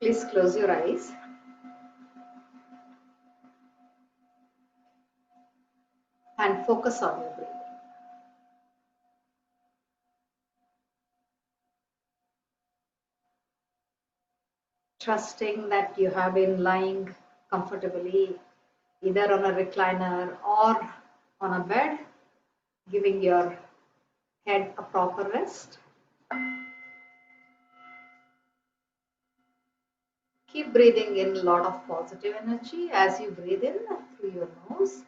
Please close your eyes and focus on your breathing. Trusting that you have been lying comfortably either on a recliner or on a bed, giving your head a proper rest. Keep breathing in a lot of positive energy as you breathe in through your nose.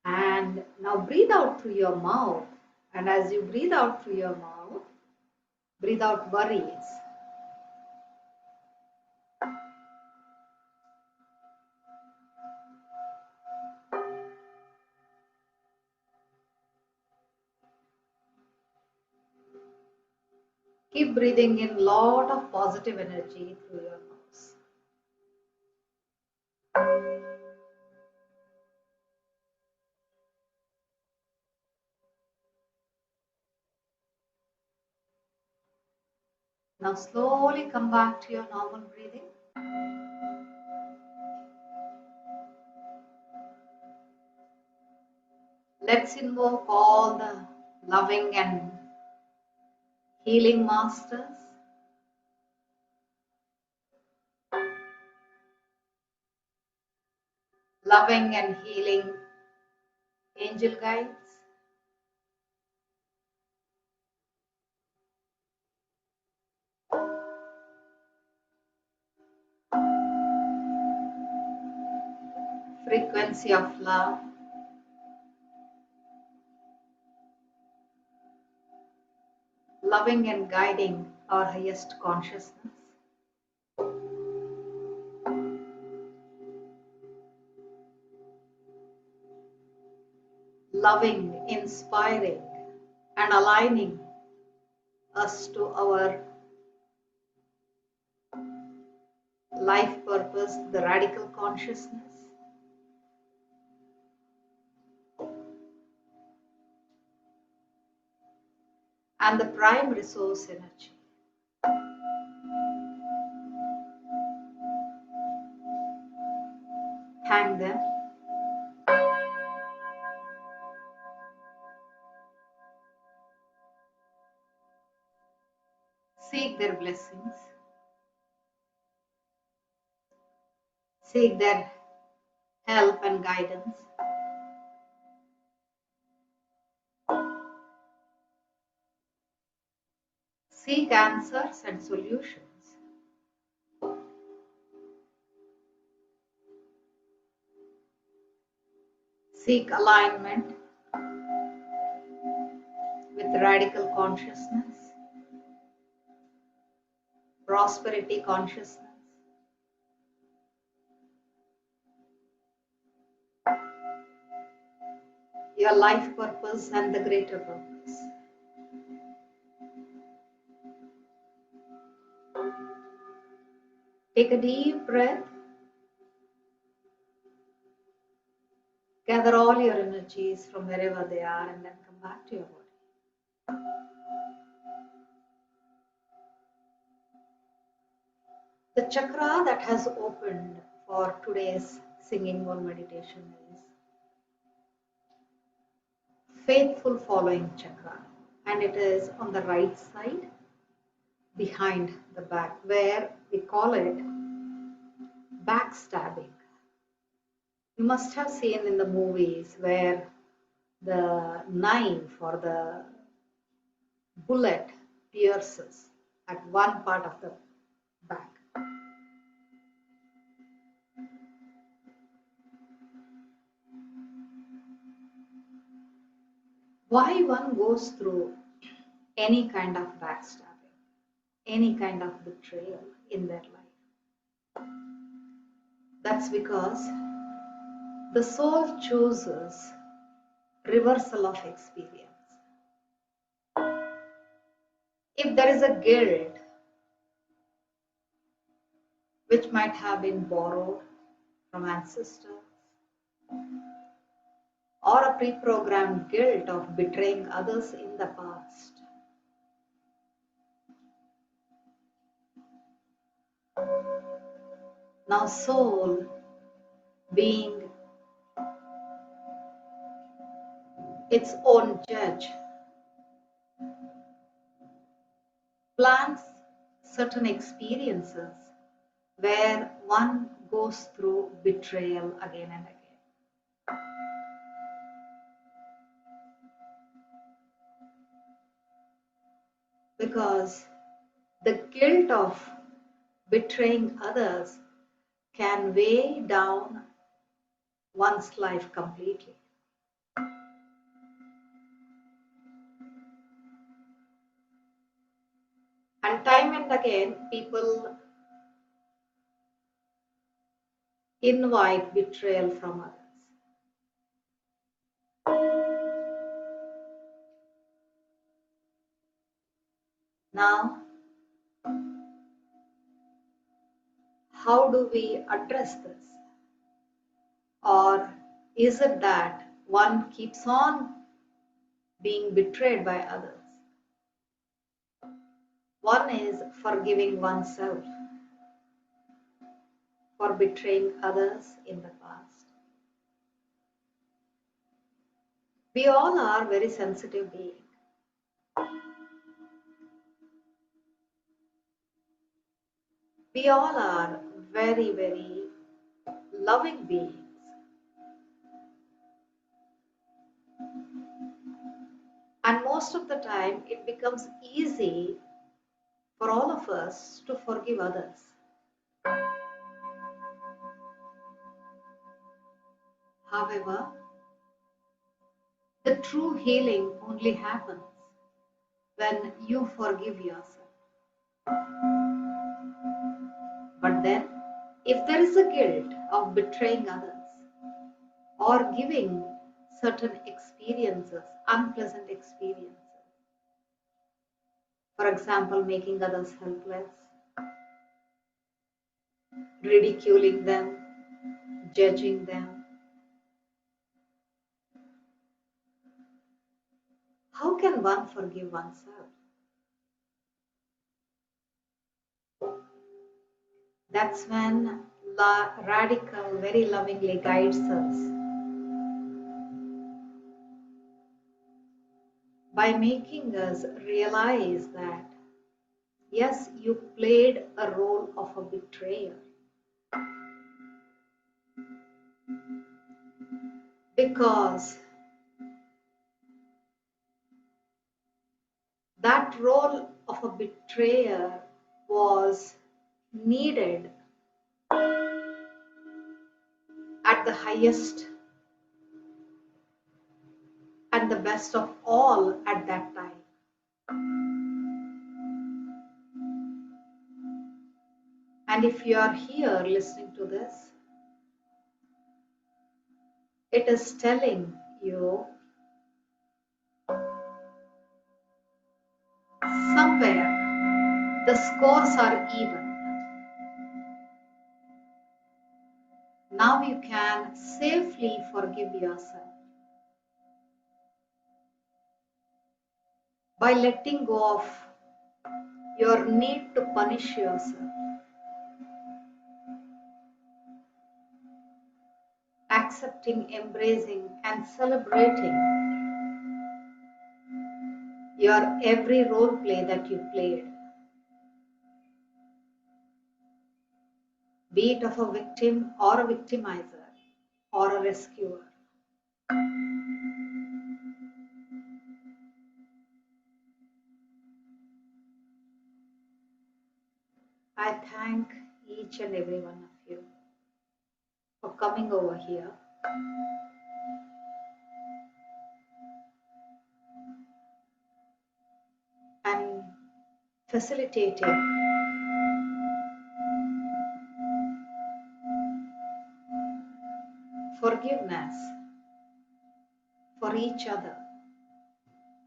And now breathe out through your mouth. And as you breathe out through your mouth, breathe out worries. Keep breathing in a lot of positive energy through your nose. Now slowly come back to your normal breathing. Let's invoke all the loving and healing masters. Loving and healing angel guides. Frequency of love. Loving and guiding our highest consciousness. Loving, inspiring, and aligning us to our life purpose, the radical consciousness. And the prime resource energy. Thank them. Seek their blessings. Seek their help and guidance. Seek answers and solutions. Seek alignment with radical consciousness, prosperity consciousness. Your life purpose and the greater purpose. Take a deep breath. Gather all your energies from wherever they are and then come back to your body. The chakra that has opened for today's singing bowl meditation is faithful following chakra, and it is on the right side behind the back, where we call it backstabbing. You must have seen in the movies where the knife or the bullet pierces at one part of the back. Why one goes through any kind of backstabbing, any kind of betrayal in their life? That's because the soul chooses reversal of experience. If there is a guilt which might have been borrowed from ancestors, or a pre-programmed guilt of betraying others in the past, Now, soul, being its own judge, plans certain experiences where one goes through betrayal again and again. Because the guilt of betraying others can weigh down one's life completely. And time and again, people invite betrayal from others. Now, how do we address this? Or is it that one keeps on being betrayed by others? One is forgiving oneself for betraying others in the past. We all are very sensitive beings. We all are very, very loving beings. And most of the time, it becomes easy for all of us to forgive others. However, the true healing only happens when you forgive yourself. But then, if there is a guilt of betraying others or giving certain experiences, unpleasant experiences, for example, making others helpless, ridiculing them, judging them, how can one forgive oneself? That's when Redikall very lovingly guides us by making us realize that yes, you played a role of a betrayer because that role of a betrayer was needed at the highest and the best of all at that time. And if you are here listening to this, it is telling you somewhere the scores are even. Now you can safely forgive yourself by letting go of your need to punish yourself, accepting, embracing, and celebrating your every role play that you played, be it of a victim or a victimizer or a rescuer. I thank each and every one of you for coming over here and facilitating forgiveness for each other,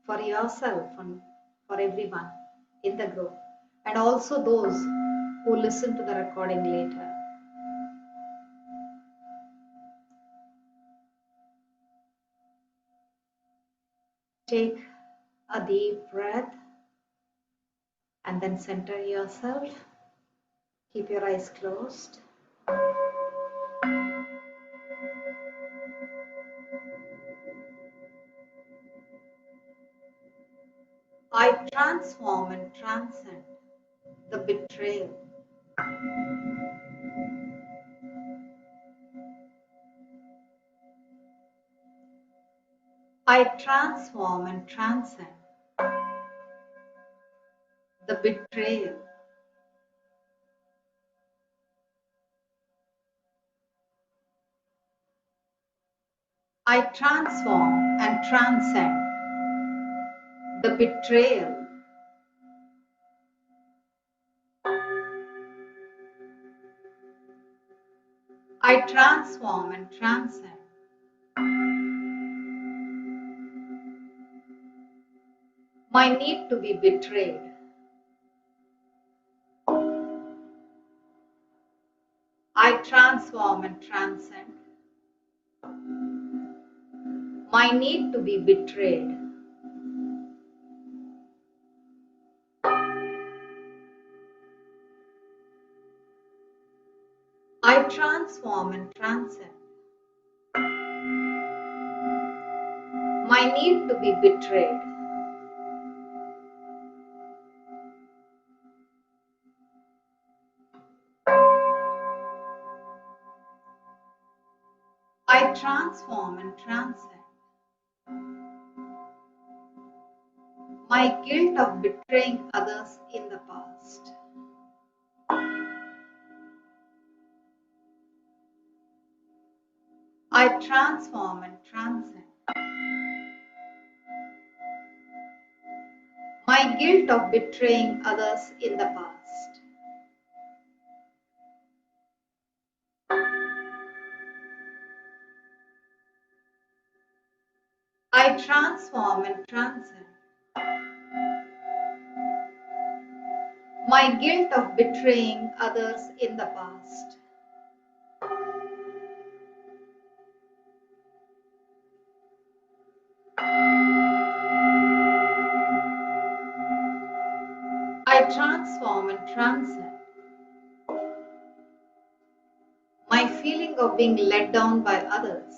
for yourself, and for everyone in the group, and also those who listen to the recording later. Take a deep breath and then center yourself Keep your eyes closed. I transform and transcend the betrayal. I transform and transcend the betrayal. I transform and transcend the betrayal. I transform and transcend my need to be betrayed. I transform and transcend my need to be betrayed. I transform and transcend my need to be betrayed. I transform and transcend my guilt of betraying others in the past. I transform and transcend my guilt of betraying others in the past. I transform and transcend my guilt of betraying others in the past. I transform and transcend my feeling of being let down by others.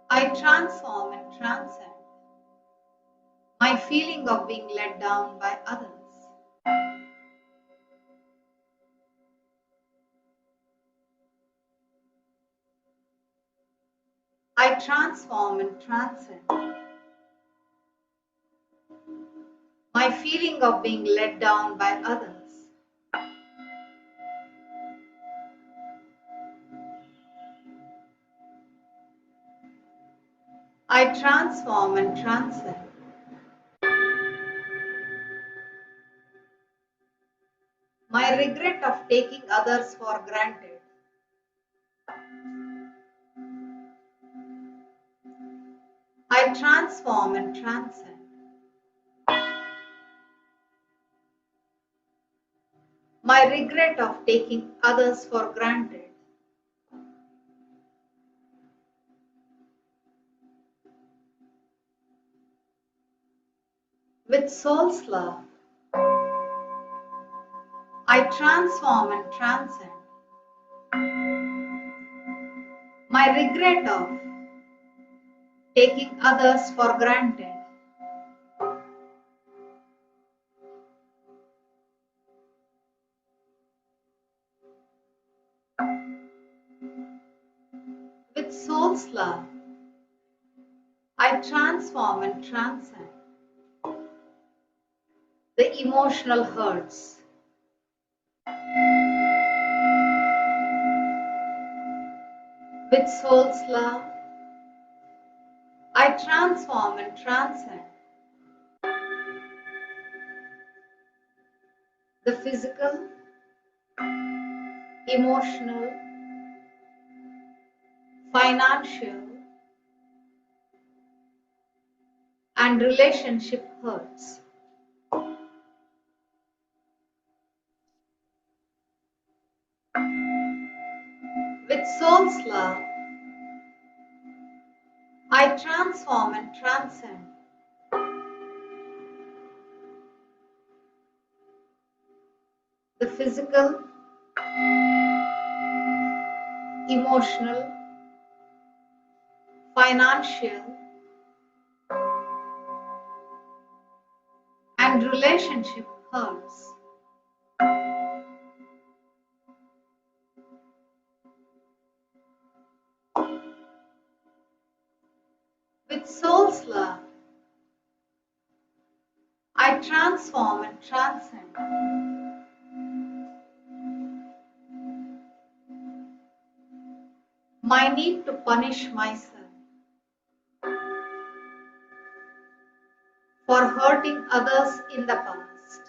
I transform and transcend my feeling of being let down by others. I transform and transcend my feeling of being let down by others. I transform and transcend my regret of taking others for granted. I transform and transcend my regret of taking others for granted. With soul's love, I transform and transcend my regret of taking others for granted. With soul's love, I transform and transcend the emotional hurts. With soul's love, I transform and transcend the physical, emotional, financial, and relationship hurts. With soul's love, I transform and transcend. The physical, emotional, financial, and relationship hurts. With soul's love, I transform and transcend. My need to punish myself for hurting others in the past.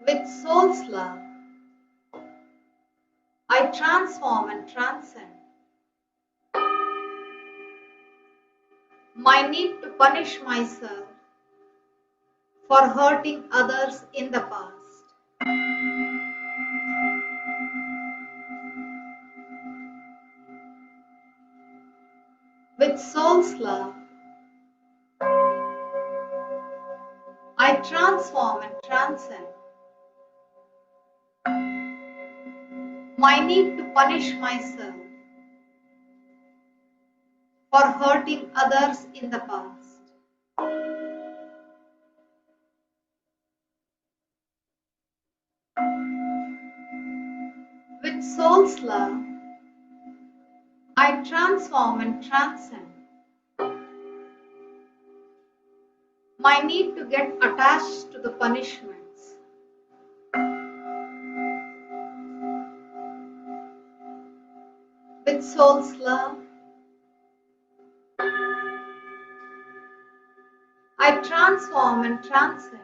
With soul's love, I transform and transcend. My need to punish myself for hurting others in the past. With soul's love, I transform and transcend. My need to punish myself for hurting others in the past. With soul's love, I transform and transcend. My need to get attached to the punishments. With soul's love, I transform and transcend.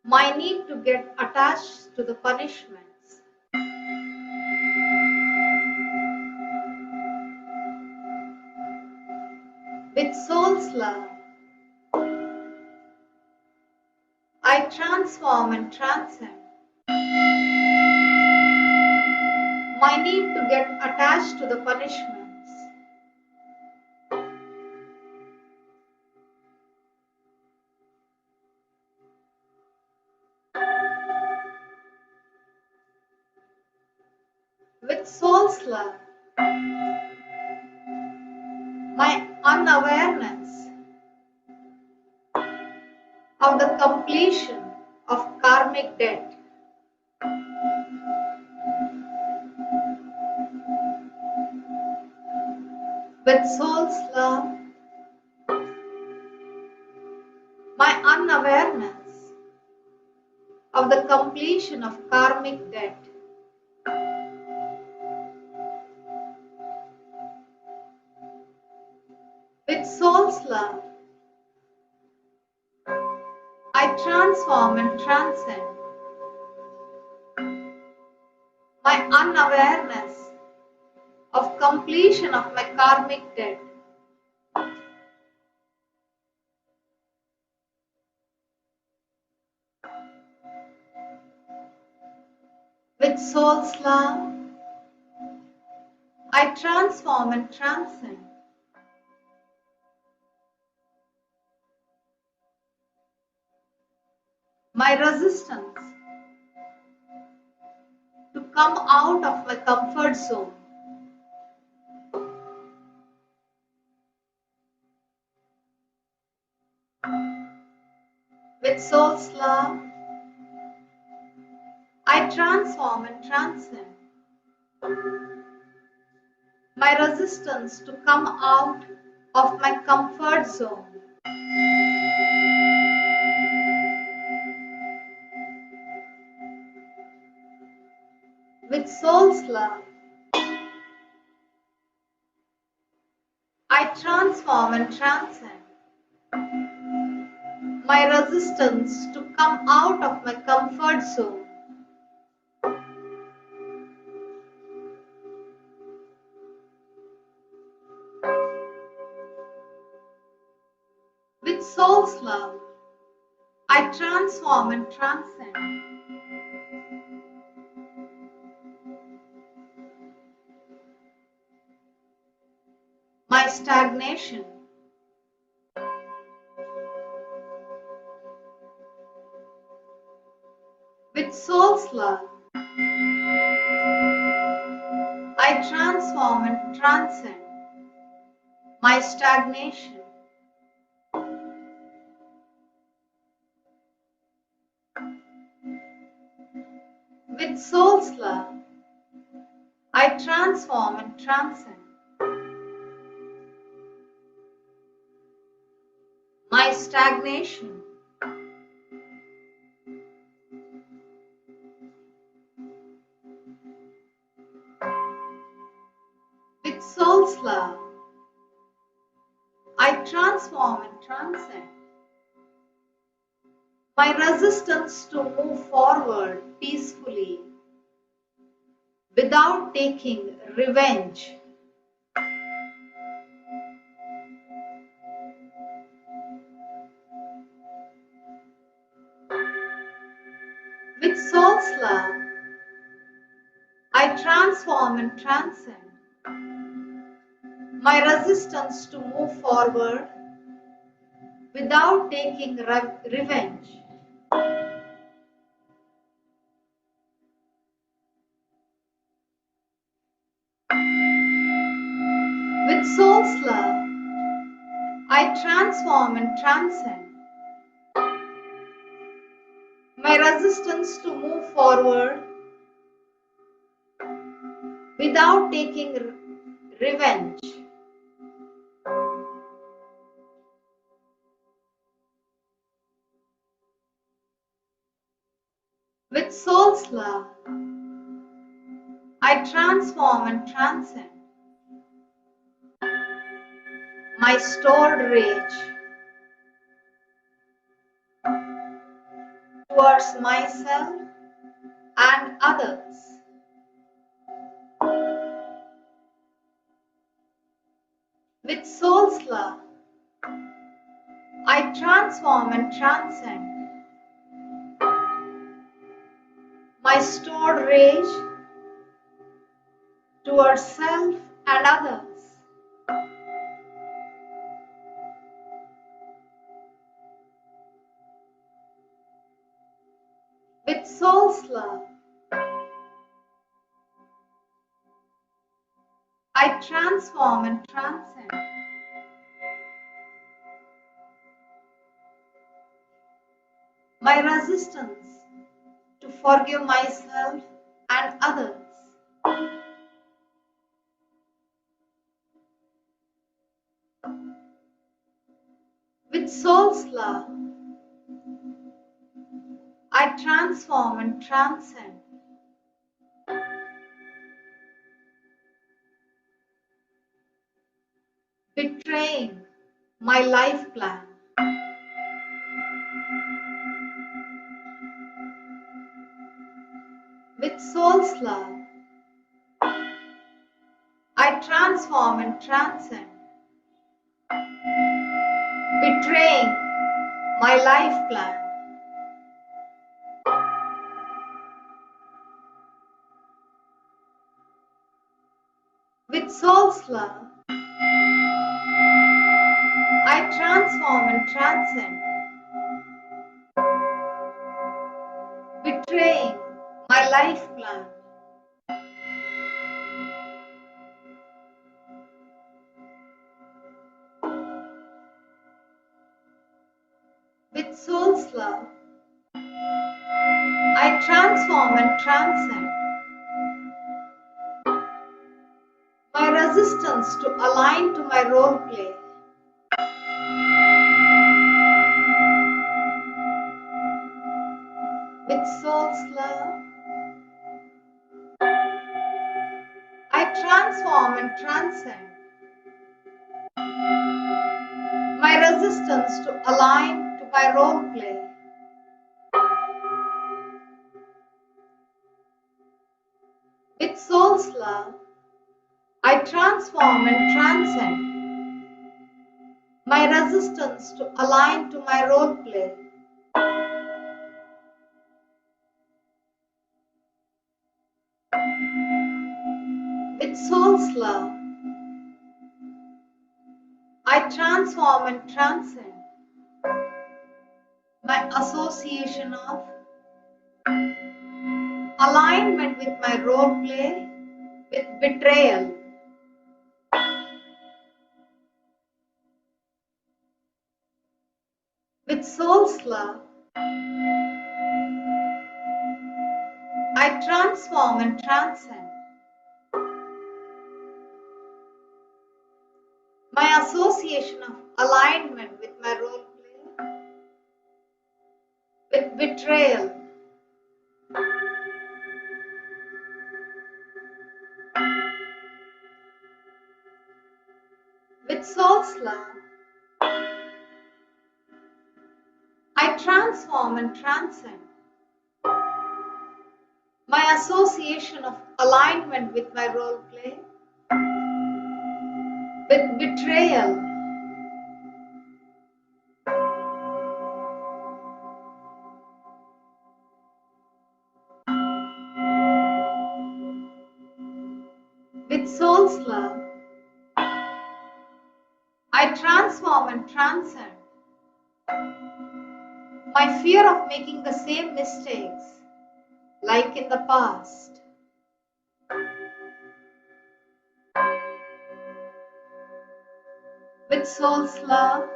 My need to get attached to the punishments. With soul's love, I transform and transcend. My need to get attached to the punishments. With soul's love, my unawareness of the completion of karmic debt. With soul's love, my unawareness of the completion of karmic debt. With soul's love, I transform and transcend. My unawareness of completion of my karmic debt. With soul's love, I transform and transcend. My resistance to come out of my comfort zone. With soul's love, I transform and transcend. My resistance to come out of my comfort zone. With soul's love, I transform and transcend. My resistance to come out of my comfort zone. With soul's love, I transform and transcend. stagnation. With soul's love, I transform and transcend my stagnation. With soul's love, I transform and transcend my stagnation. With soul's love, I transform and transcend my resistance to move forward peacefully without taking revenge. With soul's love, I transform and transcend my resistance to move forward without taking revenge. With soul's love, I transform and transcend my resistance to move forward without taking revenge. With soul's love, I transform and transcend my stored rage towards myself and others. With soul's love, I transform and transcend my stored rage towards self and others. With soul's love, I transform and transcend my resistance to forgive myself and others. With soul's love, I transform and transcend betraying my life plan. With soul's love, I transform and transcend betraying my life plan. With soul's love, I transform and transcend betraying my life plan. With soul's love, I transform and transcend my resistance to align to my role play. With soul's love, I transform and transcend my resistance to align to my role play. With soul's love, I transform and transcend my resistance to align to my role play. With soul's love, I transform and transcend my association of alignment with my role play with betrayal. With soul's love, I transform and transcend my association of alignment with my role play with betrayal. With soul's love, I transform and transcend my association of alignment with my role play with betrayal. With soul's love, I transform and transcend my fear of making the same mistakes like in the past. With soul's love,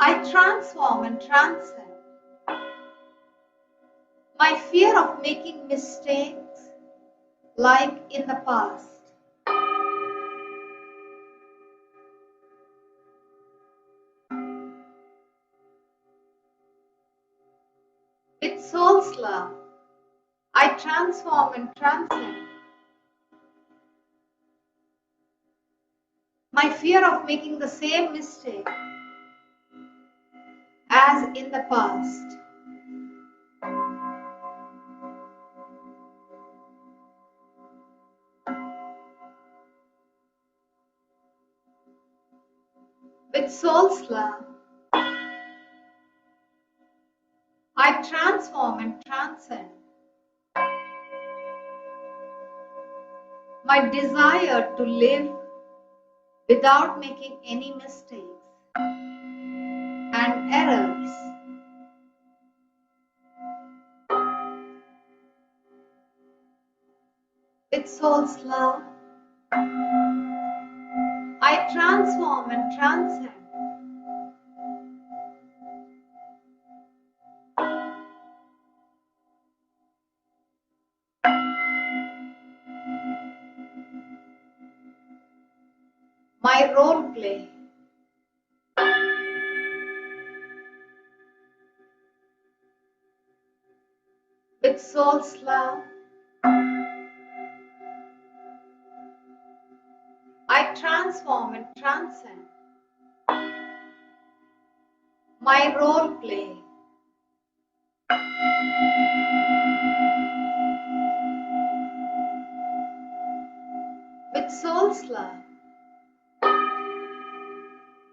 I transform and transcend my fear of making mistakes like in the past. With soul's love, I transform and transcend my fear of making the same mistake as in the past. With soul's love, I transform and transcend my desire to live without making any mistakes and errors. With soul's love, I transform and transcend my role play with soul's love. I transform and transcend my role play with soul's love.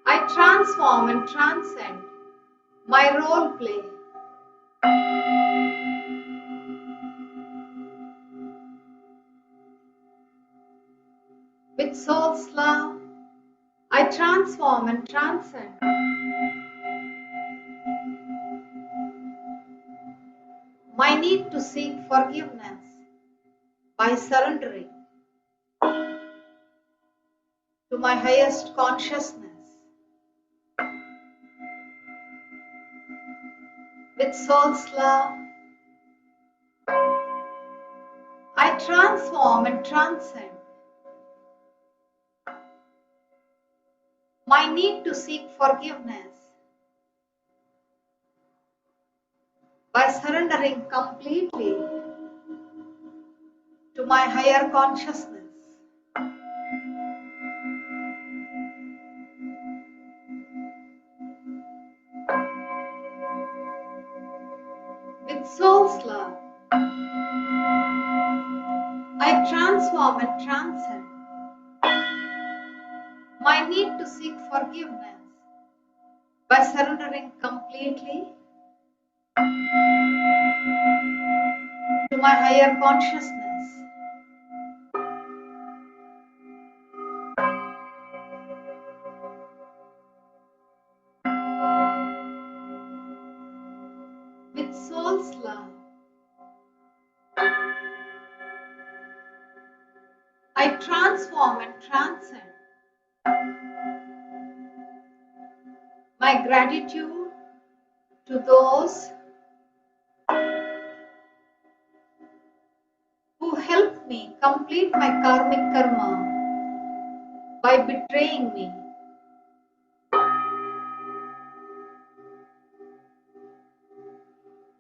I transform and transcend my role play with soul's love. I transform and transcend my need to seek forgiveness by surrendering to my highest consciousness. With soul's love, I transform and transcend my need to seek forgiveness by surrendering completely to my higher consciousness. With soul's love, I transform and transcend my need to seek forgiveness by surrendering completely to my higher consciousness. transform and transcend. My gratitude to those who helped me complete my karmic karma by betraying me.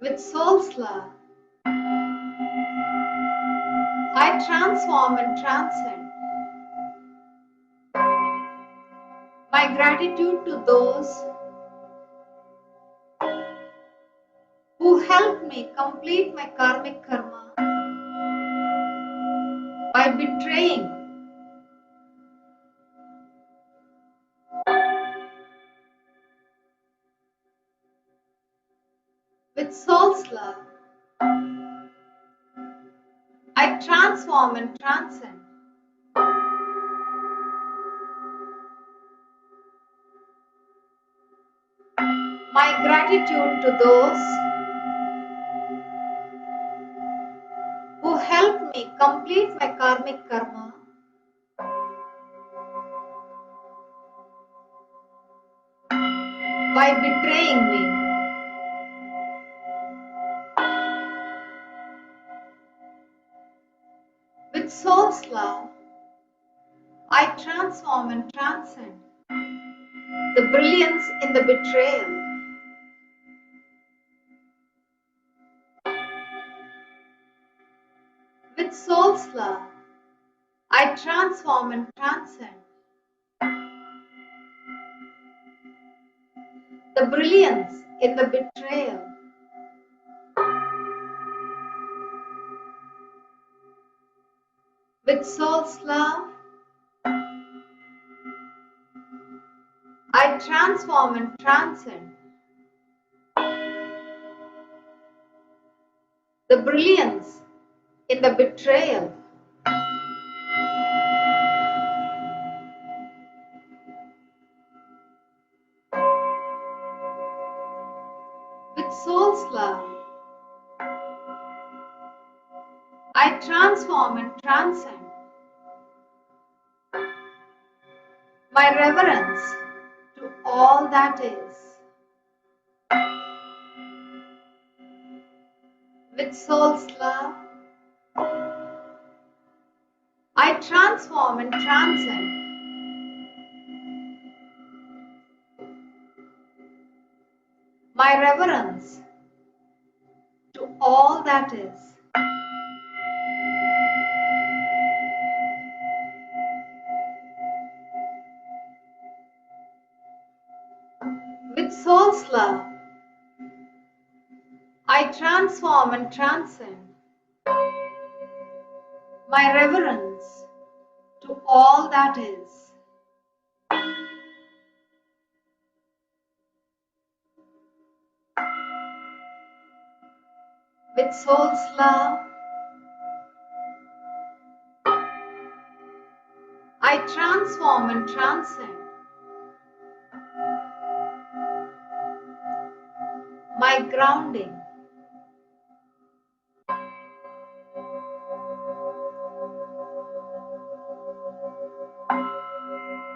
With soul's love, I transform and transcend. My gratitude to those who helped me complete my karmic karma by betraying. With soul's love, I transform and transcend. My gratitude to those who helped me complete my karmic karma by betraying me. With soul's love, I transform and transcend the brilliance in the betrayal. With soul's love, I transform and transcend the brilliance in the betrayal. With soul's love, I transform and transcend the brilliance in the betrayal. With soul's love, I transform and transcend my reverence to all that is. With soul's love, I transform and transcend my reverence to all that is. With soul's love, I transform and transcend my reverence to all that is. With soul's love, I transform and transcend my grounding.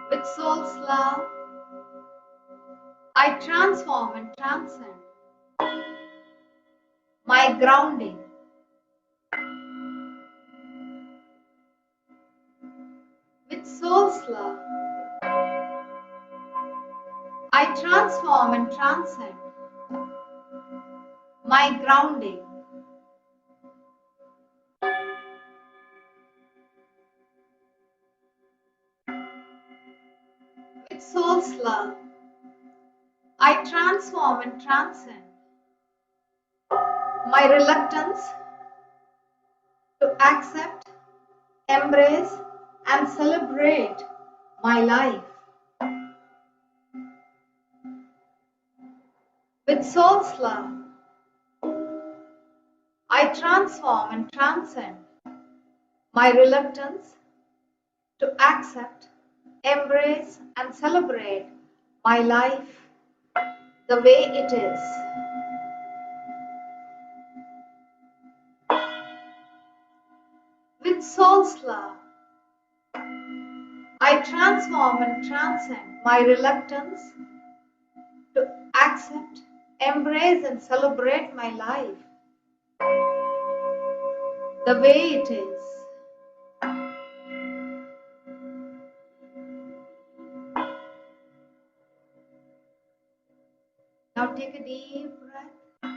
With soul's love, I transform and transcend my grounding. With soul's love, I transform and transcend my grounding. With soul's love, I transform and transcend my reluctance to accept, embrace, and celebrate my life. With soul's love, I transform and transcend my reluctance to accept, embrace, and celebrate my life the way it is. With soul's love, I transform and transcend my reluctance to accept, embrace and celebrate my life the way it is. Now take a deep breath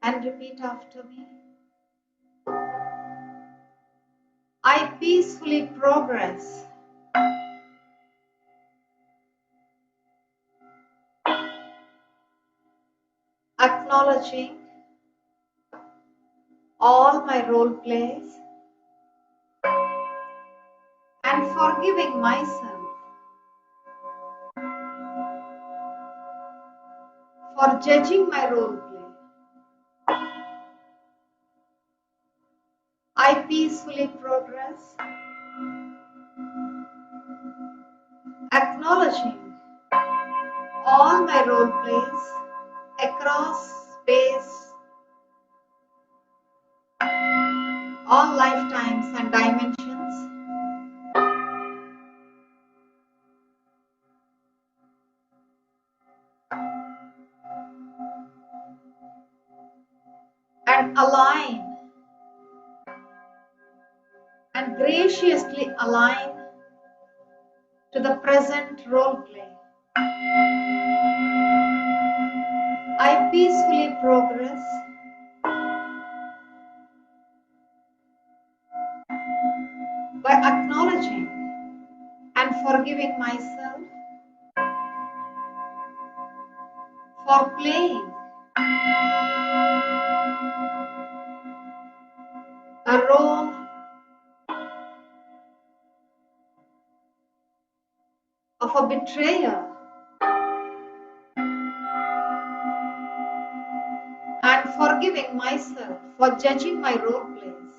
and repeat after me. I peacefully progress acknowledging all my role plays and forgiving myself for judging my role play. I peacefully progress acknowledging all my role plays across space, all lifetimes and dimensions, and align and graciously align to the present role play. I peacefully progress by acknowledging and forgiving myself for playing a role of a betrayer and forgiving myself for judging my role plays.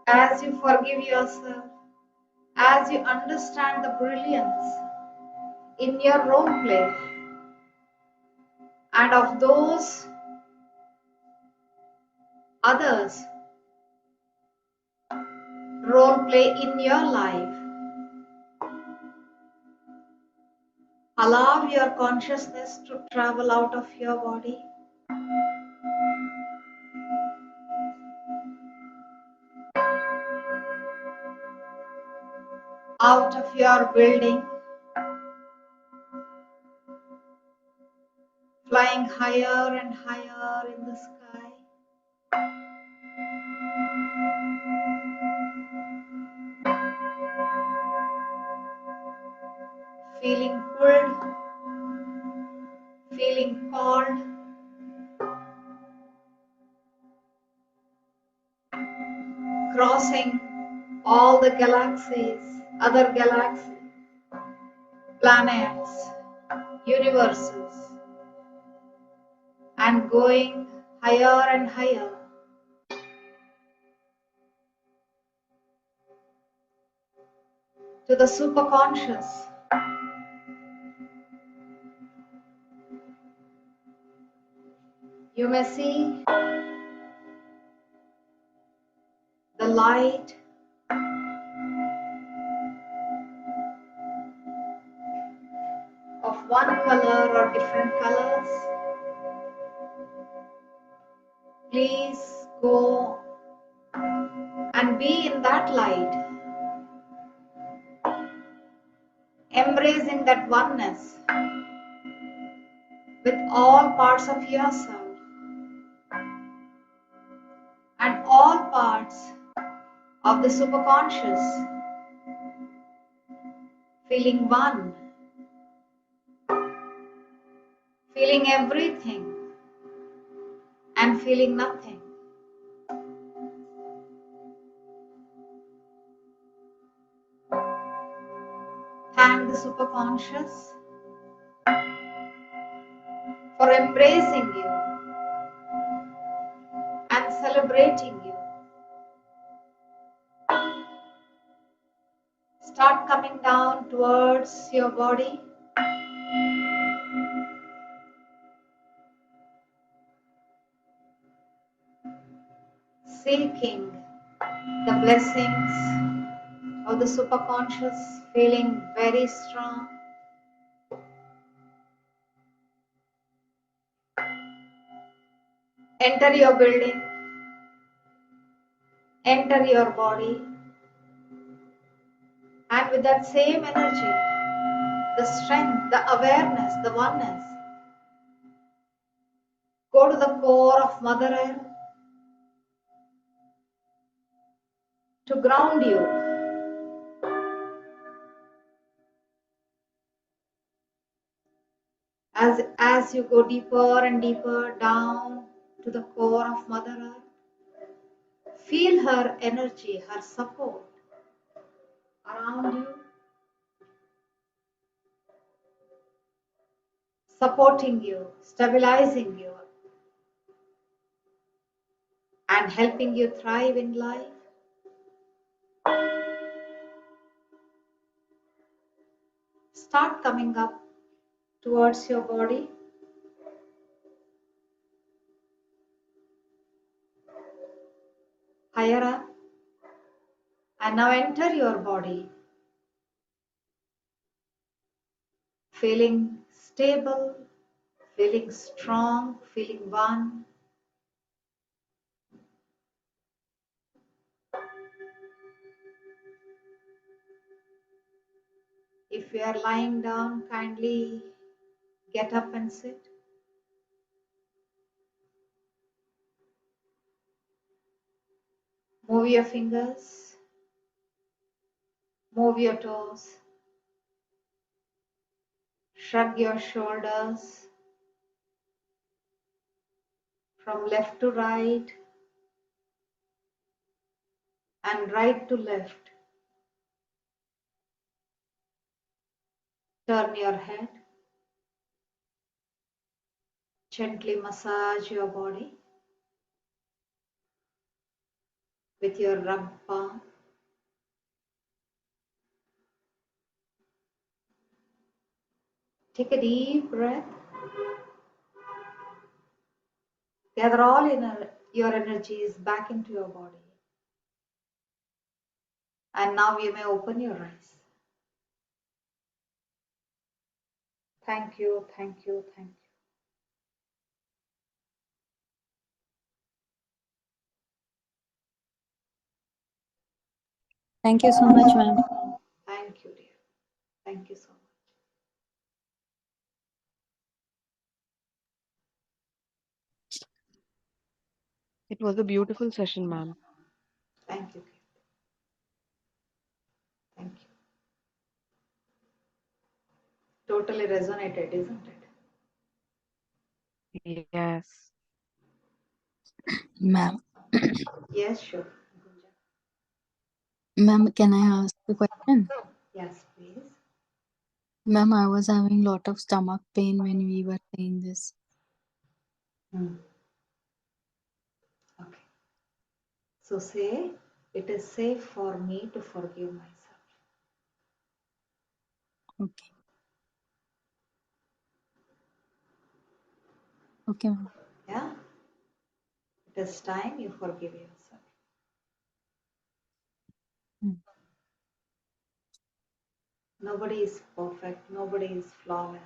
As you forgive yourself, as you understand the brilliance in your role play and of those others role play in your life, allow your consciousness to travel out of your body, out of your building, flying higher and higher in the sky. Feeling pulled, feeling called, crossing all the galaxies, other galaxies, planets, universes, and going higher and higher to the superconscious. You may see the light of one color or different colors. Please go and be in that light, embracing that oneness with all parts of yourself and all parts of the superconscious, feeling one, feeling everything and feeling nothing. Thank the superconscious for embracing you and celebrating you. Start coming down towards your body. seeking the blessings of the superconscious, feeling very strong. Enter your building, enter your body, and with that same energy, the strength, the awareness, the oneness, go to the core of Mother Earth to ground you. As you go deeper and deeper down to the core of Mother Earth, feel her energy, her support around you, supporting you, stabilizing you, and helping you thrive in life. Start coming up towards your body. Higher up, and now enter your body, feeling stable, feeling strong, feeling one. If you are lying down, kindly get up and sit. Move your fingers, move your toes, shrug your shoulders from left to right and right to left. Turn your head, gently massage your body with your rub palm. Take a deep breath. Gather all your energies back into your body. And now you may open your eyes. Thank you, thank you, thank you. Thank you so much, ma'am. Thank you, dear. Thank you so much. It was a beautiful session, ma'am. Thank you, Kirti. Thank you. Totally resonated, isn't it? Yes. Ma'am, Yes, sure. Gunja. ma'am, can I ask a question? Yes, please. Ma'am, I was having lot of stomach pain when we were saying this. Hmm. Okay. So say, it is safe for me to forgive myself. Okay. Okay, ma'am. Yeah? It is time you forgive yourself. Mm. Nobody is perfect. Nobody is flawless.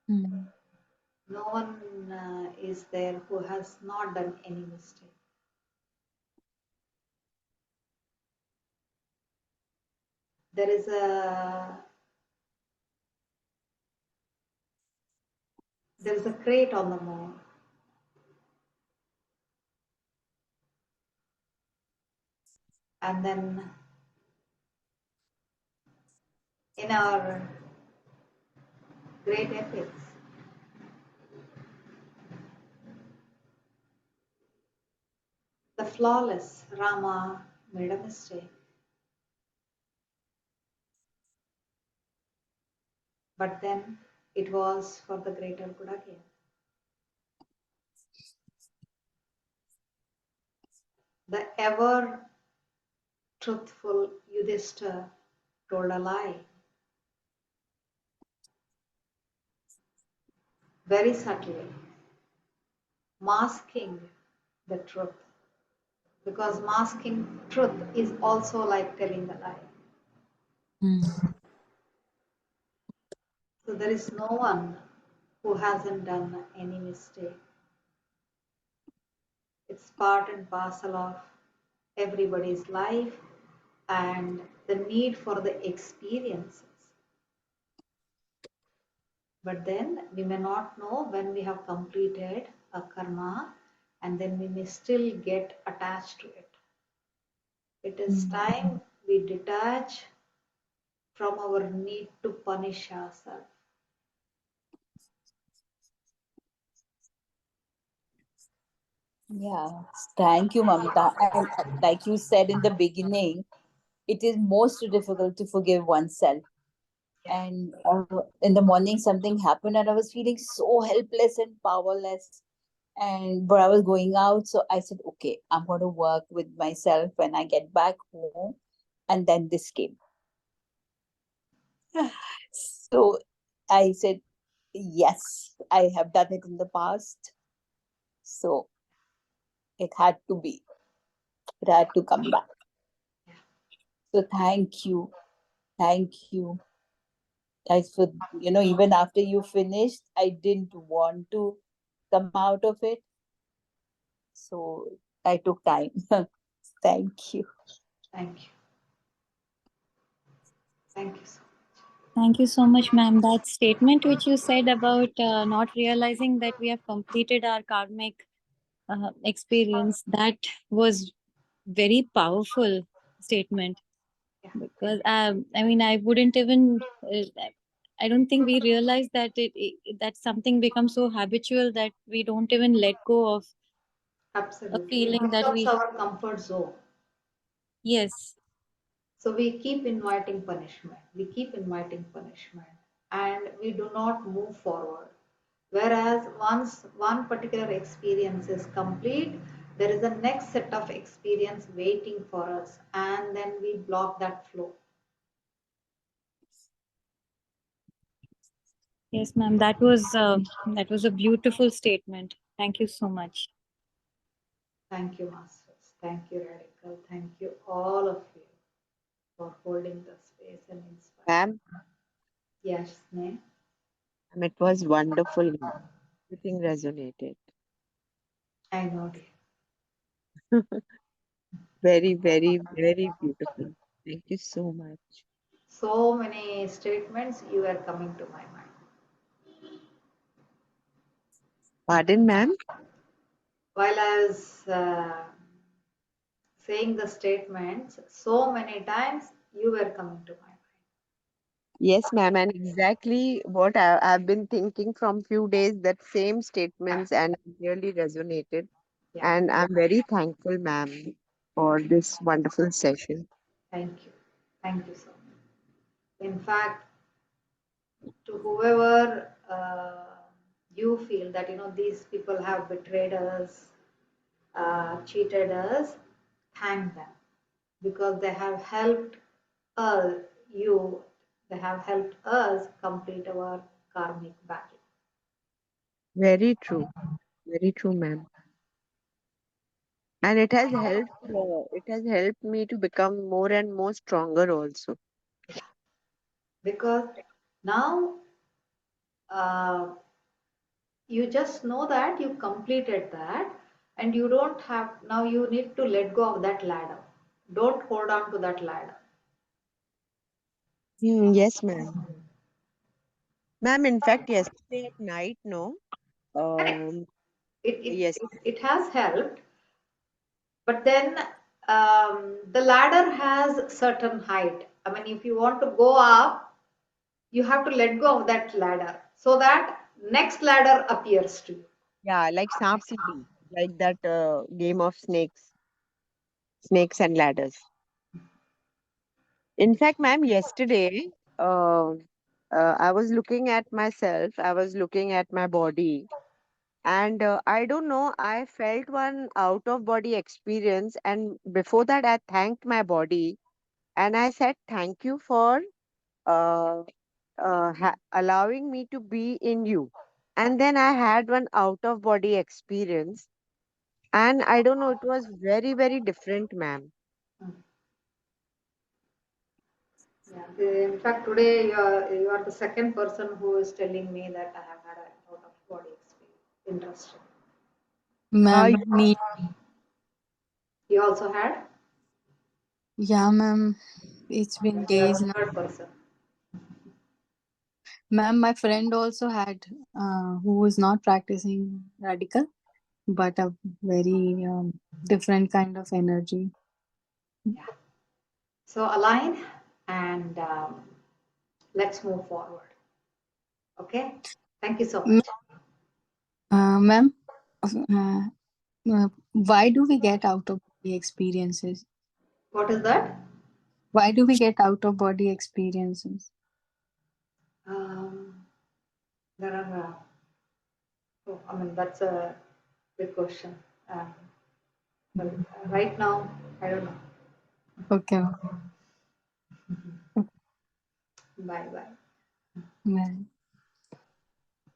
Mm. No one is there who has not done any mistake. There is a crate on the moon, and then in our great epics, the flawless Rama made a mistake, but then it was for the greater good again. The ever truthful Yudhishthira told a lie, very subtly, masking the truth. because masking truth is also like telling a lie. Hmm. So there is no one who hasn't done any mistake. It's part and parcel of everybody's life and the need for the experiences. But then we may not know when we have completed a karma, and then we may still get attached to it. It is Hmm. time we detach from our need to punish ourselves. Yeah, thank you, Mamita. And like you said in the beginning, it is most difficult to forgive oneself. Yeah, And in the morning, something happened, and I was feeling so helpless and powerless. And but I was going out, so I said, "Okay, I'm going to work with myself when I get back home." And then this came. So I said, "Yes, I have done it in the past, so it had to be. It had to come back." So thank you. Thanks for, even after you finished, I didn't want to come out of it. So I took time. Thank you. thank you. Thank you so Thank you so much, ma'am. That statement which you said about not realizing that we have completed our karmic experience, that was very powerful statement. much. Because I mean, I wouldn't even. I don't think we realize that that something becomes so habitual that we don't even let go of Yeah, a absolutely. It feeling that becomes we. our comfort zone. Yes, So we keep inviting punishment. We keep inviting punishment and we do not move forward. Whereas once one particular experience is complete, there is a next set of experience waiting for us, and then we block that flow. yes, ma'am. That was a beautiful statement. Thank you so much. Thank you, Masters. Thank you, Radical. Thank you, all of you, for holding the space and inspiring. Ma'am, Yes, Sneh, and it was wonderful. Everything resonated. I know, dear. Very, very, very beautiful. Thank you so much. So many statements you were coming to my mind. Pardon, ma'am? While I was saying the statements, so many times you were coming to my mind. Yes, ma'am. And exactly what I've been thinking from few days, that same statements and really resonated. Yeah, And I'm very thankful, ma'am, for this wonderful session. thank you. Thank you so much. In fact, to whoever you feel that these people have betrayed us, cheated us, thank them because they have helped us, you, they have helped us complete our karmic battle. Very true. Very true, ma'am. And it has helped me to become more and more stronger also. Yeah, because now uh, you just know that you completed that and you don't have now you need to let go of that ladder. Don't hold on to that ladder. Yes, ma'am. Ma'am, in fact, yesterday at night, no, Correct. um, it it yes, it, it has helped, but then the ladder has certain height. I mean, if you want to go up, you have to let go of that ladder so that next ladder appears to you. yeah, like Saap Seedi, like that game of snakes and ladders. In fact, ma'am, yesterday, uh, I was looking at myself, I was looking at my body, and I don't know, I felt one out of body experience. And before that, I thanked my body and I said, thank you for uh, allowing me to be in you. And then I had one out of body experience. And I don't know, it was very, very different, ma'am. Mm. Yeah. In fact, today you are the second person who is telling me that I have had a out of body experience. Interesting. Uh, Ma'am, me. You also had? Yeah, ma'am. It's Okay, been you are days the now. third person. Ma'am, my friend also had, who was not practicing radical, but a very different kind of energy. Yeah. So align and let's move forward. Okay. Thank you so M- much. Ma'am, why do we get out of body experiences? What is that? Why do we get out of body experiences? Um, there are. Oh, I mean, that's a big question. Um, well, right now, I don't know. Okay, Bye bye. ma'am.